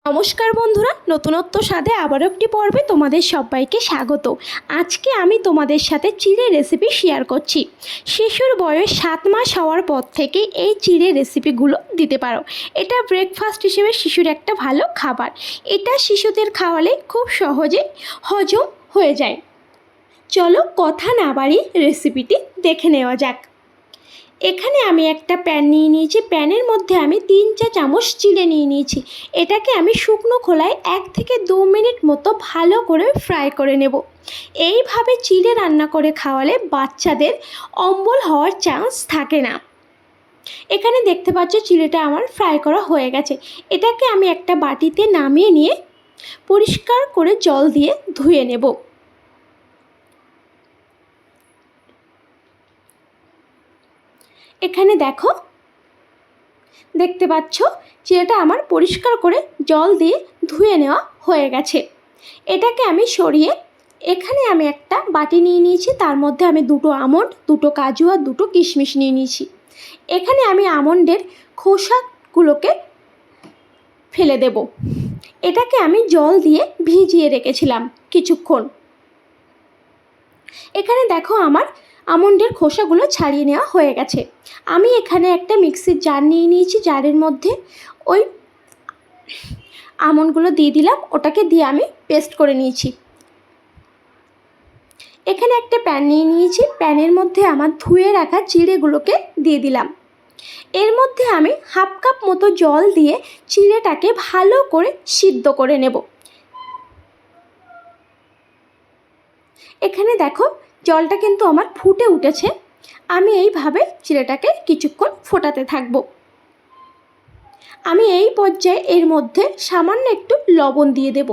নমস্কার বন্ধুরা, নতুনত্ব স্বাদে আবারও একটি পর্বে তোমাদের সবাইকে স্বাগত। আজকে আমি তোমাদের সাথে চিড়ে রেসিপি শেয়ার করছি। শিশুর বয়স 7 মাস হওয়ার পর থেকে এই চিড়ে রেসিপিগুলো দিতে পারো। এটা ব্রেকফাস্ট হিসেবে শিশুর একটা ভালো খাবার। এটা শিশুদের খাওয়ালে খুব সহজে হজম হয়ে যায়। চলো কথা না বাড়িয়ে রেসিপিটি দেখে নেওয়া যাক। এখানে আমি একটা প্যান নিয়ে নিয়েছি। প্যানের মধ্যে আমি 3-4 চামচ চিড়ে নিয়ে নিয়েছি। এটাকে আমি শুকনো খোলায় 1 থেকে 2 মিনিট মতো ভালো করে ফ্রাই করে নেব। এইভাবে চিড়ে রান্না করে খাওয়ালে বাচ্চাদের অম্বল হওয়ার চান্স থাকে না। এখানে দেখতে পাচ্ছ চিড়েটা আমার ফ্রাই করা হয়ে গেছে। এটাকে আমি একটা বাটিতে নামিয়ে নিয়ে পরিষ্কার করে জল দিয়ে ধুয়ে নেব। এখানে দেখতে পাচ্ছ চিড়েটা আমার পরিষ্কার করে জল দিয়ে ধুয়ে নেওয়া হয়ে গেছে। এটাকে আমি সরিয়ে এখানে আমি একটা বাটি নিয়ে নিয়েছি। তার মধ্যে আমি 2টো আমন্ড, 2টো কাজু আর 2টো কিশমিশ নিয়ে নিয়েছি। এখানে আমি আমন্ডের খোসাগুলোকে ফেলে দেব। এটাকে আমি জল দিয়ে ভিজিয়ে রেখেছিলাম কিছুক্ষণ। এখানে দেখো আমার আমন্ডের খোসাগুলো ছাড়িয়ে নেওয়া হয়ে গেছে। আমি এখানে একটা মিক্সির জার নিয়ে নিয়েছি। জারের মধ্যে ওই আমন্ডগুলো দিয়ে দিলাম। ওটাকে দিয়ে আমি পেস্ট করে নিয়েছি। এখানে একটা প্যান নিয়ে নিয়েছি। প্যানের মধ্যে আমার ধুয়ে রাখা চিড়েগুলোকে দিয়ে দিলাম। এর মধ্যে আমি 1/2 কাপ মতো জল দিয়ে চিড়েটাকে ভালো করে সিদ্ধ করে নেব। এখানে দেখো জলটা কিন্তু আমার ফুটে উঠেছে। আমি এইভাবে চিড়েটাকে কিছুক্ষণ ফোটাতে থাকব। আমি এই পর্যায়ে এর মধ্যে সামান্য একটু লবণ দিয়ে দেব।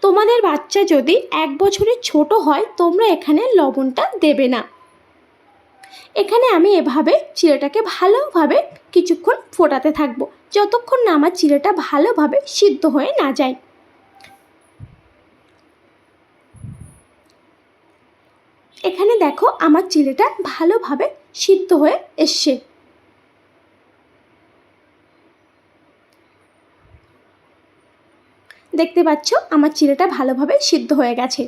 তোমাদের বাচ্চা যদি 1 বছরের ছোট হয় তোমরা এখানে লবণটা দেবে না। এখানে আমি এভাবে চিড়েটাকে ভালোভাবে কিছুক্ষণ ফোটাতে থাকব, যতক্ষণ না আমার চিড়েটা ভালোভাবে সিদ্ধ হয়ে না যায়। এখানে দেখো আমার চিড়েটা ভালোভাবে সিদ্ধ হয়ে এসছে। দেখতে পাচ্ছ আমার চিড়েটা ভালোভাবে সিদ্ধ হয়ে গেছে।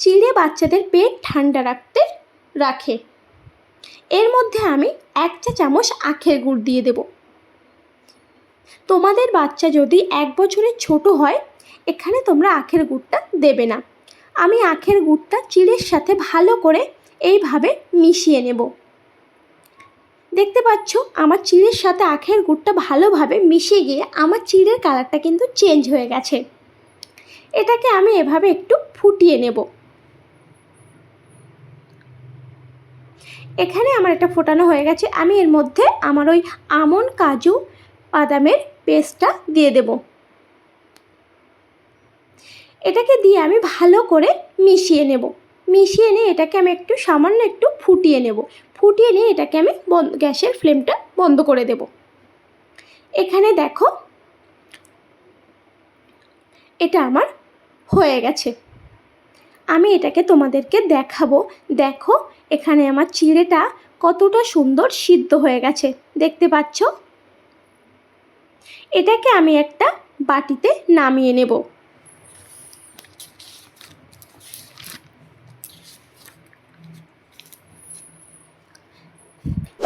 চিড়ে বাচ্চাদের পেট ঠান্ডা রাখে। এর মধ্যে আমি 1 চা চামচ আখের গুড় দিয়ে দেব। তোমাদের বাচ্চা যদি 1 বছরের ছোট হয় এখানে তোমরা আখের গুড়টা দেবে না। আমি আখের গুড়টা চিড়ের সাথে ভালো করে এইভাবে মিশিয়ে নেব। দেখতে পাচ্ছ আমার চিড়ের সাথে আখের গুড়টা ভালোভাবে মিশে গিয়ে আমার চিড়ের কালারটা কিন্তু চেঞ্জ হয়ে গেছে। এটাকে আমি এভাবে একটু ফুটিয়ে নেব। এখানে আমার এটা ফোটানো হয়ে গেছে। আমি এর মধ্যে আমার ওই আমন্ড, কাজু, বাদামের পেস্টটা দিয়ে দেব। এটাকে দিয়ে আমি ভালো করে মিশিয়ে নেব। মিশিয়ে নিয়ে এটাকে আমি সামান্য একটু ফুটিয়ে নেব। ফুটিয়ে নিয়ে এটাকে আমি গ্যাসের ফ্লেমটা বন্ধ করে দেব। এখানে দেখো এটা আমার হয়ে গেছে। আমি এটাকে তোমাদেরকে দেখাবো। দেখো এখানে আমার চিড়েটা কতটা সুন্দর সিদ্ধ হয়ে গেছে, দেখতে পাচ্ছ। এটাকে আমি একটা বাটিতে নামিয়ে নেব।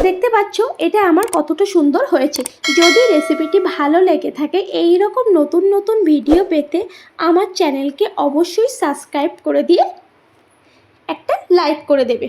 দেখতে পাচ্ছ এটা আমার কতটা সুন্দর হয়েছে। যদি রেসিপিটি ভালো লেগে থাকে এই রকম নতুন নতুন ভিডিও পেতে আমার চ্যানেলকে অবশ্যই সাবস্ক্রাইব করে দিয়ে একটা লাইক করে দেবে।